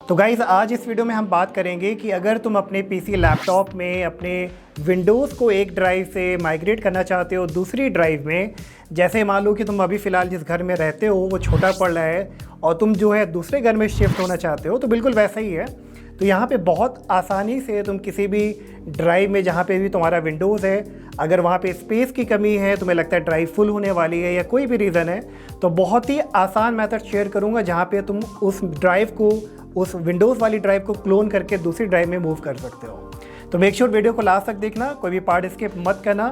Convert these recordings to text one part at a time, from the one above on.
तो गाइज़ आज इस वीडियो में हम बात करेंगे कि अगर तुम अपने पीसी लैपटॉप में अपने विंडोज़ को एक ड्राइव से माइग्रेट करना चाहते हो दूसरी ड्राइव में, जैसे मान लो कि तुम अभी फ़िलहाल जिस घर में रहते हो वो छोटा पड़ रहा है और तुम जो है दूसरे घर में शिफ्ट होना चाहते हो, तो बिल्कुल वैसा ही है। तो यहाँ पे बहुत आसानी से तुम किसी भी ड्राइव में जहाँ पे भी तुम्हारा विंडोज़ है, अगर वहाँ पे स्पेस की कमी है, तुम्हें लगता है ड्राइव फुल होने वाली है या कोई भी रीज़न है, तो बहुत ही आसान मेथड शेयर करूँगा जहाँ पे तुम उस ड्राइव को, उस विंडोज़ वाली ड्राइव को क्लोन करके दूसरी ड्राइव में मूव कर सकते हो। तो मेक श्योर वीडियो को लास्ट तक देखना, कोई भी पार्ट स्किप मत करना।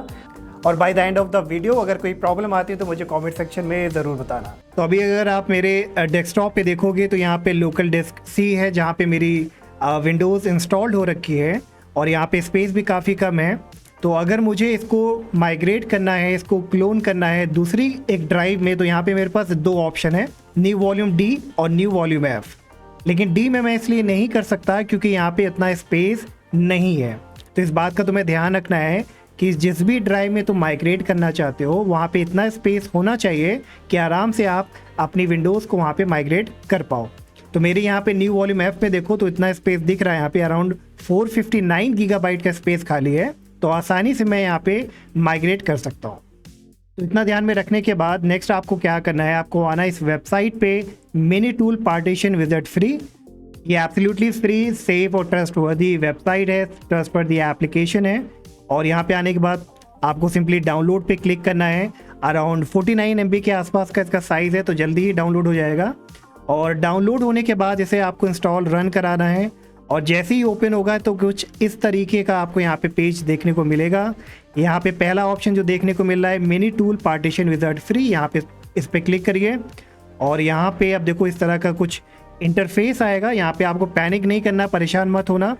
और by the end of the video अगर कोई प्रॉब्लम आती है तो मुझे कमेंट सेक्शन में ज़रूर बताना। तो अभी अगर आप मेरे डेस्कटॉप पे देखोगे तो यहाँ पे लोकल डिस्क सी है जहाँ पे मेरी विंडोज़ इंस्टॉल्ड हो रखी है और यहाँ पे स्पेस भी काफ़ी कम है। तो अगर मुझे इसको माइग्रेट करना है, इसको क्लोन करना है दूसरी एक ड्राइव में, तो यहाँ पे मेरे पास दो ऑप्शन है, न्यू वॉल्यूम डी और न्यू वॉल्यूम एफ। लेकिन डी में मैं इसलिए नहीं कर सकता क्योंकि यहाँ पे इतना स्पेस नहीं है। तो इस बात का तुम्हें ध्यान रखना है कि जिस भी ड्राइव में तुम माइग्रेट करना चाहते हो वहाँ पे इतना स्पेस होना चाहिए कि आराम से आप अपनी विंडोज़ को वहाँ पे माइग्रेट कर पाओ। तो मेरे यहाँ पे न्यू वॉल्यूम एफ में देखो तो इतना स्पेस दिख रहा है, यहाँ पे अराउंड 459 गीगाबाइट का स्पेस खाली है, तो आसानी से मैं यहाँ पे माइग्रेट कर सकता हूँ। तो इतना ध्यान में रखने के बाद नेक्स्ट आपको क्या करना है, आपको आना इस वेबसाइट पे mini tool partition visit free. ये एब्सोल्युटली फ्री, सेफ और ट्रस्टवर्दी वेबसाइट है, ट्रस्टवर्दी एप्लीकेशन है। और यहाँ पे आने के बाद आपको सिंपली डाउनलोड पे क्लिक करना है। अराउंड 49 MB के आसपास का इसका साइज़ है, तो जल्दी ही डाउनलोड हो जाएगा। और डाउनलोड होने के बाद इसे आपको इंस्टॉल रन कराना है और जैसे ही ओपन होगा तो कुछ इस तरीके का आपको यहाँ पे पेज देखने को मिलेगा। यहाँ पे पहला ऑप्शन जो देखने को मिल रहा है mini tool partition visit free, यहाँ पे इस पर क्लिक करिए और यहाँ पे अब देखो इस तरह का कुछ इंटरफेस आएगा। यहाँ पे आपको पैनिक नहीं करना, परेशान मत होना।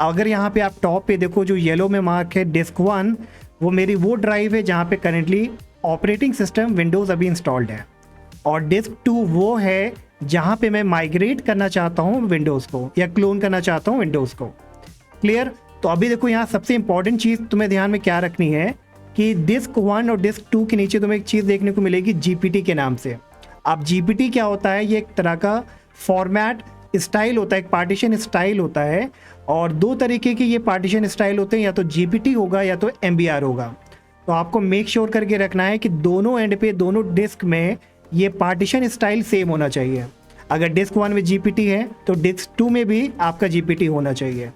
अगर यहाँ पे आप टॉप पे देखो जो येलो में मार्क है डिस्क 1, वो मेरी वो ड्राइव है जहाँ पे करेंटली ऑपरेटिंग सिस्टम विंडोज़ अभी इंस्टॉल्ड है, और डिस्क 2 वो है जहाँ पे मैं माइग्रेट करना चाहता हूँ विंडोज़ को या क्लोन करना चाहता हूँ विंडोज़ को। क्लियर? तो अभी देखो यहाँ सबसे इंपॉर्टेंट चीज़ तुम्हें ध्यान में क्या रखनी है कि डिस्क 1 और डिस्क 2 के नीचे तुम्हें एक चीज़ देखने को मिलेगी जीपीटी के नाम से। अब जीपीटी क्या होता है, ये एक तरह का फॉर्मेट स्टाइल होता है, एक पार्टीशन स्टाइल होता है। और दो तरीके के ये पार्टीशन स्टाइल होते हैं, या तो जीपीटी होगा या तो एमबीआर होगा। तो आपको मेक श्योर करके रखना है कि दोनों एंड पे, दोनों डिस्क में ये पार्टीशन स्टाइल सेम होना चाहिए। अगर डिस्क 1 में जीपीटी है तो डिस्क 2 में भी आपका जीपीटी होना चाहिए,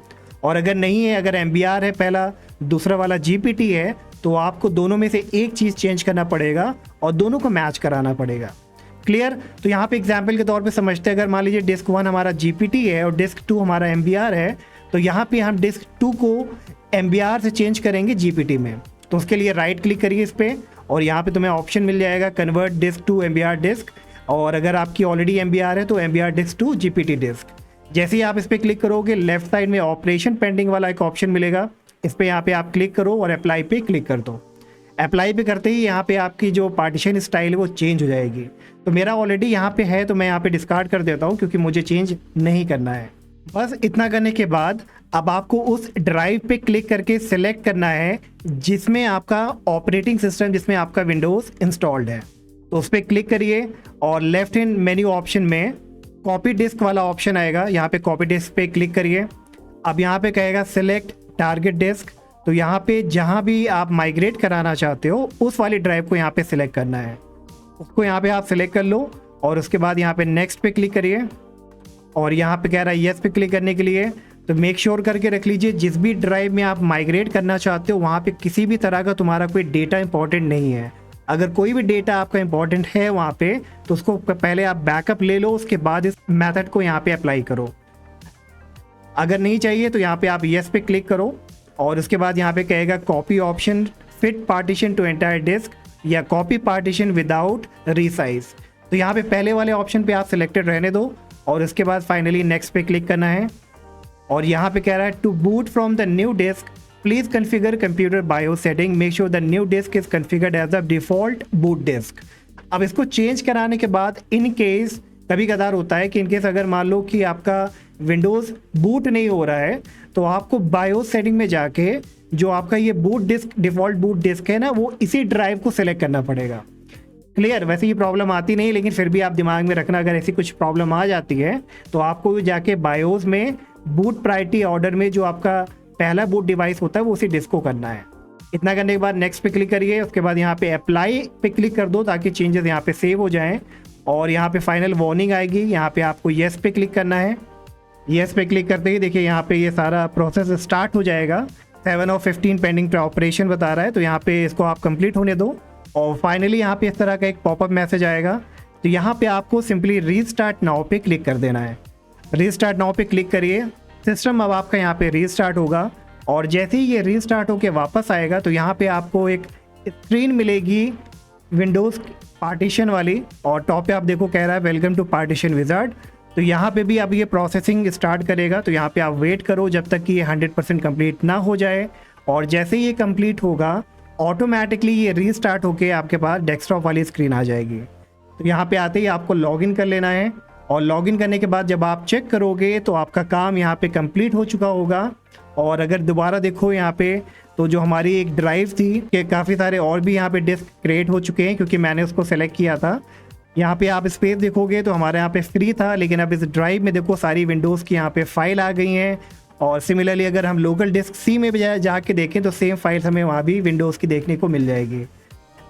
और अगर नहीं है, अगर एमबीआर है पहला, दूसरा वाला जीपीटी है, तो आपको दोनों में से एक चीज़ चेंज करना पड़ेगा और दोनों को मैच कराना पड़ेगा। क्लियर? तो यहाँ पे एग्जाम्पल के तौर पे समझते हैं, अगर मान लीजिए डिस्क 1 हमारा जीपीटी है और डिस्क 2 हमारा एमबीआर है, तो यहाँ पे हम डिस्क 2 को एमबीआर से चेंज करेंगे जीपीटी में। तो उसके लिए राइट क्लिक करिए इस पर और यहाँ पे तुम्हें ऑप्शन मिल जाएगा convert disk to MBR disk, और अगर आपकी ऑलरेडी एमबीआर है तो MBR disk to GPT disk. जैसे ही आप इस पर क्लिक करोगे लेफ्ट साइड में ऑपरेशन पेंडिंग वाला एक ऑप्शन मिलेगा, इस पर यहाँ पे आप क्लिक करो और अप्लाई पे क्लिक कर दो। अप्लाई पे करते ही यहाँ पे आपकी जो पार्टीशन स्टाइल है वो चेंज हो जाएगी। तो मेरा ऑलरेडी यहाँ पे है तो मैं यहाँ पे डिस्कार्ड कर देता हूँ क्योंकि मुझे चेंज नहीं करना है। बस इतना करने के बाद अब आपको उस ड्राइव पे क्लिक करके सिलेक्ट करना है जिसमें आपका ऑपरेटिंग सिस्टम, जिसमें आपका विंडोज़ इंस्टॉल्ड है। तो उस पर क्लिक करिए और लेफ्ट हैंड मेन्यू ऑप्शन में कॉपी डिस्क वाला ऑप्शन आएगा, यहाँ पे कॉपी डिस्क पे क्लिक करिए। अब यहाँ पे कहेगा सिलेक्ट टारगेट डिस्क, तो यहाँ पे जहाँ भी आप माइग्रेट कराना चाहते हो उस वाली ड्राइव को यहाँ पे सिलेक्ट करना है। उसको यहाँ पे आप सिलेक्ट कर लो और उसके बाद यहाँ पे नेक्स्ट पे क्लिक करिए और यहाँ पे कह रहा है येस पे क्लिक करने के लिए। तो मेक श्योर करके रख लीजिए जिस भी ड्राइव में आप माइग्रेट करना चाहते हो वहाँ पे किसी भी तरह का तुम्हारा कोई डेटा इंपॉर्टेंट नहीं है। अगर कोई भी डेटा आपका इंपॉर्टेंट है वहाँ पे तो उसको पहले आप बैकअप ले लो, उसके बाद इस मेथड को यहाँ पे अप्लाई करो। अगर नहीं चाहिए तो यहाँ पे आप येस पे क्लिक करो और उसके बाद यहाँ पे कहेगा copy option fit partition to entire disk या कॉपी पार्टीशन विदाउट रीसाइज। तो यहाँ पे पहले वाले ऑप्शन पे आप सिलेक्टेड रहने दो और उसके बाद फाइनली नेक्स्ट पे क्लिक करना है। और यहाँ पे कह रहा है to boot from the new disk please configure computer bio setting, make sure the new disk is configured as the default boot disk. अब इसको चेंज कराने के बाद इन केस कभी कदार होता है कि इनकेस अगर मान लो कि आपका विंडोज़ बूट नहीं हो रहा है तो आपको बायोस सेटिंग में जाके जो आपका ये boot disk, default boot disk है ना, वो इसी ड्राइव को सिलेक्ट करना पड़ेगा। क्लियर। वैसे ये प्रॉब्लम आती नहीं, लेकिन फिर भी आप दिमाग में रखना, अगर ऐसी कुछ प्रॉब्लम आ जाती है तो आपको जाके बायोस में बूट प्रायोरिटी ऑर्डर में जो आपका पहला बूट डिवाइस होता है वो उसी डिस्क को करना है। इतना करने के बाद नेक्स्ट पे क्लिक करिए, उसके बाद यहाँ पे अप्लाई पे क्लिक कर दो ताकि चेंजेस यहाँ पे सेव हो जाएं। और यहाँ पे फाइनल वार्निंग आएगी, यहाँ पे आपको येस पे क्लिक करना है। येस पे क्लिक करते ही देखिए यहाँ पे ये सारा प्रोसेस स्टार्ट हो जाएगा। 7 और 15 पेंडिंग ऑपरेशन बता रहा है, तो यहाँ पे इसको आप कंप्लीट होने दो। और फाइनली यहाँ पे इस तरह का एक पॉपअप मैसेज आएगा, तो यहाँ पे आपको सिंपली रीस्टार्ट नाउ पे क्लिक कर देना है। रीस्टार्ट नाउ पे क्लिक करिए, सिस्टम अब आपका यहाँ पे रीस्टार्ट होगा। और जैसे ही ये रीस्टार्ट होके वापस आएगा तो यहाँ पे आपको एक स्क्रीन मिलेगी विंडोज़ पार्टीशन वाली, और टॉप पे आप देखो कह रहा है वेलकम टू पार्टीशन विजार्ड। तो यहाँ पे भी अब ये प्रोसेसिंग स्टार्ट करेगा, तो यहाँ पे आप वेट करो जब तक कि ये 100% कंप्लीट ना हो जाए। और जैसे ही ये कंप्लीट होगा ऑटोमेटिकली ये रीस्टार्ट होके आपके पास डेस्कटॉप वाली स्क्रीन आ जाएगी। तो यहाँ पे आते ही आपको लॉगिन कर लेना है, और लॉगिन करने के बाद जब आप चेक करोगे तो आपका काम यहाँ पे कंप्लीट हो चुका होगा। और अगर दोबारा देखो यहाँ पे तो जो हमारी एक ड्राइव थी कि काफ़ी सारे और भी यहाँ पे डिस्क क्रिएट हो चुके हैं, क्योंकि मैंने उसको सेलेक्ट किया था। यहाँ पे आप स्पेस देखोगे तो हमारे यहाँ पे फ्री था, लेकिन अब इस ड्राइव में देखो सारी विंडोज़ की यहाँ पे फाइल आ गई हैं। और सिमिलरली अगर हम लोकल डिस्क सी में भी जाके देखें तो सेम फाइल्स हमें वहाँ भी विंडोज़ की देखने को मिल जाएगी।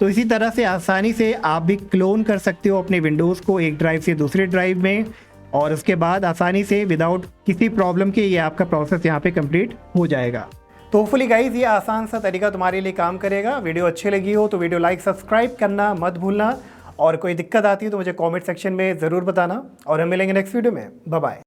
तो इसी तरह से आसानी से आप भी क्लोन कर सकते हो अपने विंडोज़ को एक ड्राइव से दूसरे ड्राइव में, और उसके बाद आसानी से विदाउट किसी प्रॉब्लम के ये आपका प्रोसेस यहाँ पे कंप्लीट हो जाएगा। तो होपफुली गाइस ये आसान सा तरीका तुम्हारे लिए काम करेगा। वीडियो अच्छी लगी हो तो वीडियो लाइक सब्सक्राइब करना मत भूलना, और कोई दिक्कत आती है तो मुझे कमेंट सेक्शन में ज़रूर बताना, और हम मिलेंगे नेक्स्ट वीडियो में। Bye bye.